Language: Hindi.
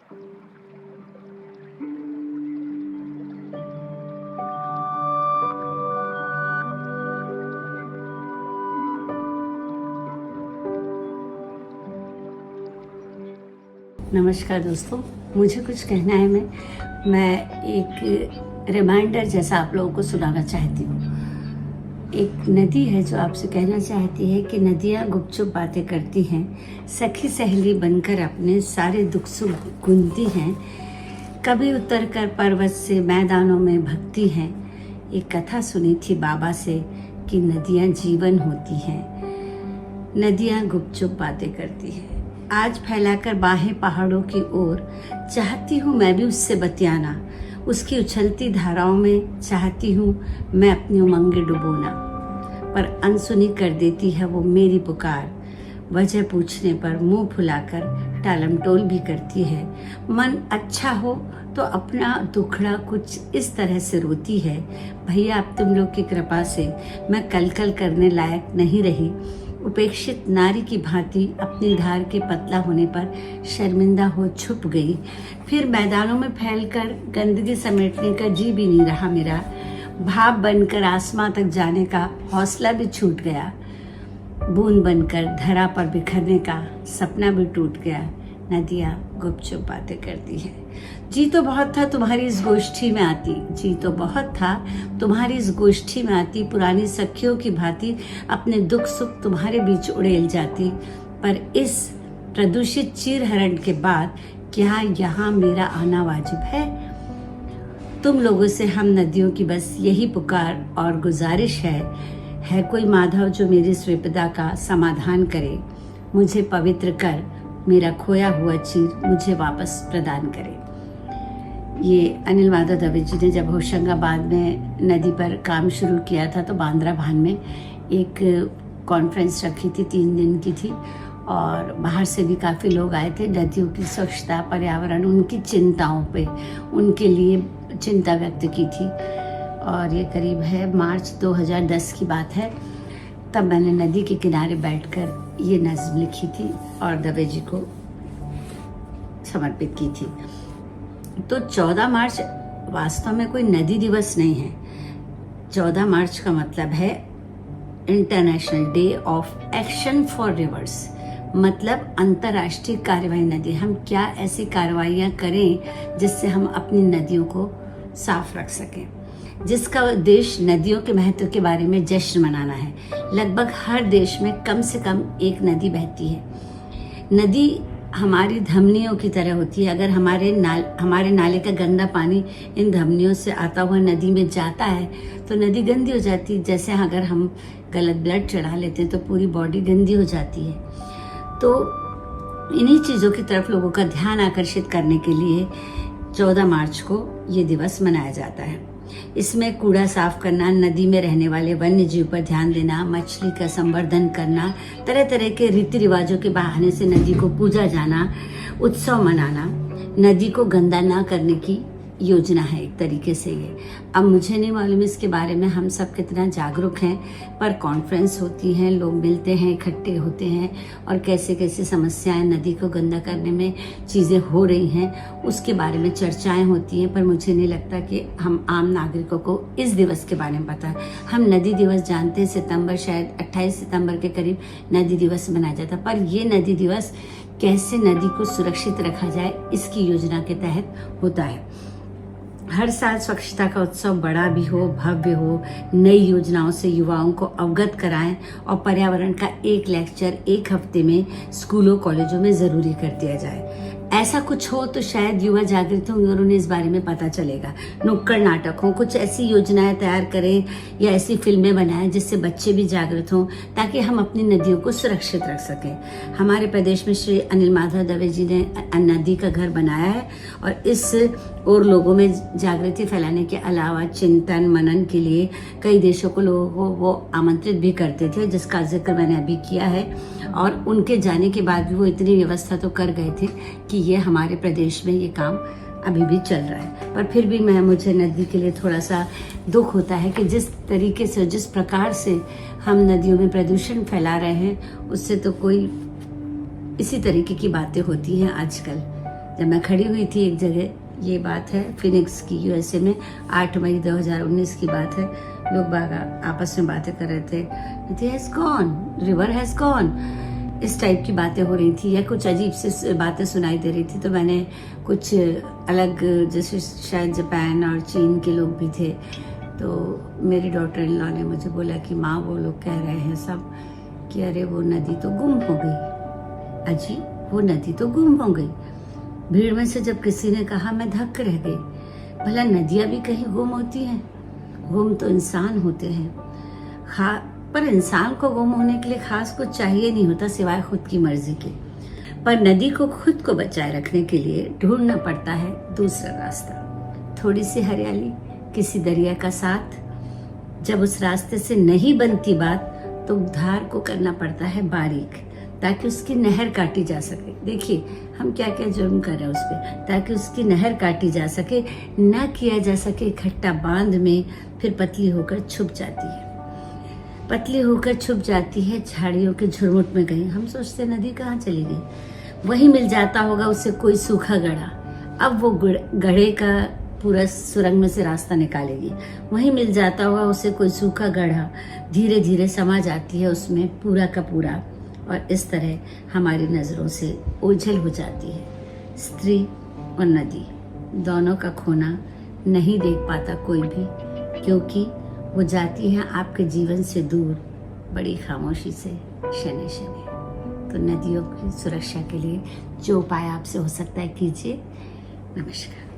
नमस्कार दोस्तों, मुझे कुछ कहना है। मैं एक रिमाइंडर जैसा आप लोगों को सुनाना चाहती हूँ। एक नदी है जो आपसे कहना चाहती है कि नदियाँ गुपचुप बातें करती हैं, सखी सहेली बनकर अपने सारे दुख सुख गुनती हैं, कभी उतर कर पर्वत से मैदानों में भगती हैं। एक कथा सुनी थी बाबा से कि नदियाँ जीवन होती हैं, नदियाँ गुपचुप बातें करती हैं। आज फैलाकर बाहें पहाड़ों की ओर, चाहती हूँ मैं भी उससे बतियाना, उसकी उछलती धाराओं में चाहती हूँ मैं अपनी उमंगे डुबोना। पर अनसुनी कर देती है वो मेरी पुकार, वजह पूछने पर मुंह फुलाकर टालमटोल भी करती है। मन अच्छा हो तो अपना दुखड़ा कुछ इस तरह से रोती है, भैया अब तुम लोग की कृपा से मैं कल करने लायक नहीं रही। उपेक्षित नारी की भांति अपनी धार के पतला होने पर शर्मिंदा हो छुप गई। फिर मैदानों में फैलकर गंदगी समेटने का जी भी नहीं रहा मेरा, भाप बनकर आसमां तक जाने का हौसला भी छूट गया। बूंद बनकर धरा पर बिखरने का सपना भी टूट गया। नदियाँ गुपचुप बातें करती है। जी तो बहुत था तुम्हारी इस गोष्ठी में आती, जी तो बहुत था तुम्हारी इस गोष्ठी में आती, पुरानी सखियों की भांति अपने दुख सुख तुम्हारे बीच उड़ेल जाती। पर इस प्रदूषित चीरहरण के बाद क्या यहाँ मेरा आना वाजिब है? तुम लोगों से हम नदियों की बस यही पुकार और गुजारिश है कोई माधव जो मेरी इस विपदा का समाधान करे, मुझे पवित्र कर, मेरा खोया हुआ चीर मुझे वापस प्रदान करे। ये अनिल माधव दवे जी ने जब होशंगाबाद में नदी पर काम शुरू किया था तो बांद्रा भान में एक कॉन्फ्रेंस रखी थी, 3 दिन की थी, और बाहर से भी काफ़ी लोग आए थे। नदियों की स्वच्छता, पर्यावरण, उनकी चिंताओं पे उनके लिए चिंता व्यक्त की थी। और ये करीब है मार्च 2010 की बात है। तब मैंने नदी के किनारे बैठकर ये नज़्म लिखी थी और दवे जी को समर्पित की थी। तो 14 मार्च वास्तव में कोई नदी दिवस नहीं है। 14 मार्च का मतलब है international day of action for reverse, मतलब अंतर्राष्ट्रीय कार्रवाई नदी। हम क्या ऐसी कार्रवाइयाँ करें जिससे हम अपनी नदियों को साफ रख सकें, जिसका उद्देश्य नदियों के महत्व के बारे में जश्न मनाना है। लगभग हर देश में कम से कम एक नदी बहती है। नदी हमारी धमनियों की तरह होती है। अगर हमारे नाले का गंदा पानी इन धमनियों से आता हुआ नदी में जाता है तो नदी गंदी हो जाती है। जैसे अगर हम गलत ब्लड चढ़ा लेते हैं तो पूरी बॉडी गंदी हो जाती है। तो इन्हीं चीज़ों की तरफ लोगों का ध्यान आकर्षित करने के लिए 14 मार्च को ये दिवस मनाया जाता है। इसमें कूड़ा साफ करना, नदी में रहने वाले वन्य जीव पर ध्यान देना, मछली का संवर्धन करना, तरह तरह के रीति रिवाजों के बहाने से नदी को पूजा जाना, उत्सव मनाना, नदी को गंदा ना करने की योजना है एक तरीके से ये। अब मुझे नहीं मालूम इसके बारे में हम सब कितना जागरूक हैं, पर कॉन्फ्रेंस होती हैं, लोग मिलते हैं, इकट्ठे होते हैं और कैसे कैसे समस्याएं नदी को गंदा करने में चीज़ें हो रही हैं उसके बारे में चर्चाएं होती हैं। पर मुझे नहीं लगता कि हम आम नागरिकों को इस दिवस के बारे में पता है। हम नदी दिवस जानते हैं, सितंबर, शायद 28 सितंबर के करीब नदी दिवस मनाया जाता है। पर ये नदी दिवस कैसे नदी को सुरक्षित रखा जाए इसकी योजना के तहत होता है। हर साल स्वच्छता का उत्सव बड़ा भी हो, भव्य हो, नई योजनाओं से युवाओं को अवगत कराएं और पर्यावरण का एक लेक्चर एक हफ्ते में स्कूलों कॉलेजों में जरूरी कर दिया जाए। ऐसा कुछ हो तो शायद युवा जागृत होंगे और उन्हें इस बारे में पता चलेगा। नुक्कड़ नाटक हो, कुछ ऐसी योजनाएं तैयार करें या ऐसी फिल्में बनाएं जिससे बच्चे भी जागृत हों, ताकि हम अपनी नदियों को सुरक्षित रख सकें। हमारे प्रदेश में श्री अनिल माधव दवे जी ने नदी का घर बनाया है और इस और लोगों में जागृति फैलाने के अलावा चिंतन मनन के लिए कई देशों को लोगों को वो आमंत्रित भी करते थे, जिसका जिक्र मैंने अभी किया है। और उनके जाने के बाद भी वो इतनी व्यवस्था तो कर गए थे कि ये हमारे प्रदेश में ये काम अभी भी चल रहा है। पर फिर भी मुझे नदी के लिए थोड़ा सा दुख होता है कि जिस तरीके से, जिस प्रकार से हम नदियों में प्रदूषण फैला रहे हैं, उससे तो कोई इसी तरीके की बातें होती हैं आजकल। जब मैं खड़ी हुई थी एक जगह, ये बात है फिनिक्स की, यूएसए में, 8 मई 2019 की बात है। लोग बाग आपस में बातें कर रहे थे, नदी has gone, river has gone, इस टाइप की बातें हो रही थी, या कुछ अजीब सी बातें सुनाई दे रही थी। तो मैंने कुछ अलग, जैसे शायद जापान और चीन के लोग भी थे, तो मेरी डॉटर इन लॉ ने मुझे बोला कि माँ वो लोग कह रहे हैं सब कि अरे वो नदी तो गुम हो गई, अजी वो नदी तो गुम हो गई। भीड़ में से जब किसी ने कहा, मैं धक्क रह गई, भला नदियाँ भी कहीं गुम होती हैं? गुम तो इंसान होते हैं, पर इंसान को गुम होने के लिए खास कुछ चाहिए नहीं होता सिवाय खुद की मर्जी के। पर नदी को खुद को बचाए रखने के लिए ढूंढना पड़ता है दूसरा रास्ता, थोड़ी सी हरियाली, किसी दरिया का साथ। जब उस रास्ते से नहीं बनती बात तो धार को करना पड़ता है बारीक, ताकि उसकी नहर काटी जा सके। देखिए हम क्या क्या जुर्म कर रहे हैं उस पर, ताकि उसकी नहर काटी जा सके, न किया जा सके इकट्ठा बांध में, फिर पतली होकर छुप जाती है, पतली होकर छुप जाती है झाड़ियों के झुरमुट में गई। हम सोचते नदी कहाँ चली गई, वहीं मिल जाता होगा उसे कोई सूखा गड़ा। अब वो गढ़े का पूरा सुरंग में से रास्ता निकालेगी, वहीं मिल जाता होगा उसे कोई सूखा गढ़ा, धीरे धीरे समा जाती है उसमें पूरा का पूरा, और इस तरह हमारी नज़रों से ओझल हो जाती है। स्त्री और नदी दोनों का खोना नहीं देख पाता कोई भी, क्योंकि वो जाती हैं आपके जीवन से दूर, बड़ी खामोशी से, शनि शनि। तो नदियों की सुरक्षा के लिए जो उपाय आपसे हो सकता है कीजिए। नमस्कार।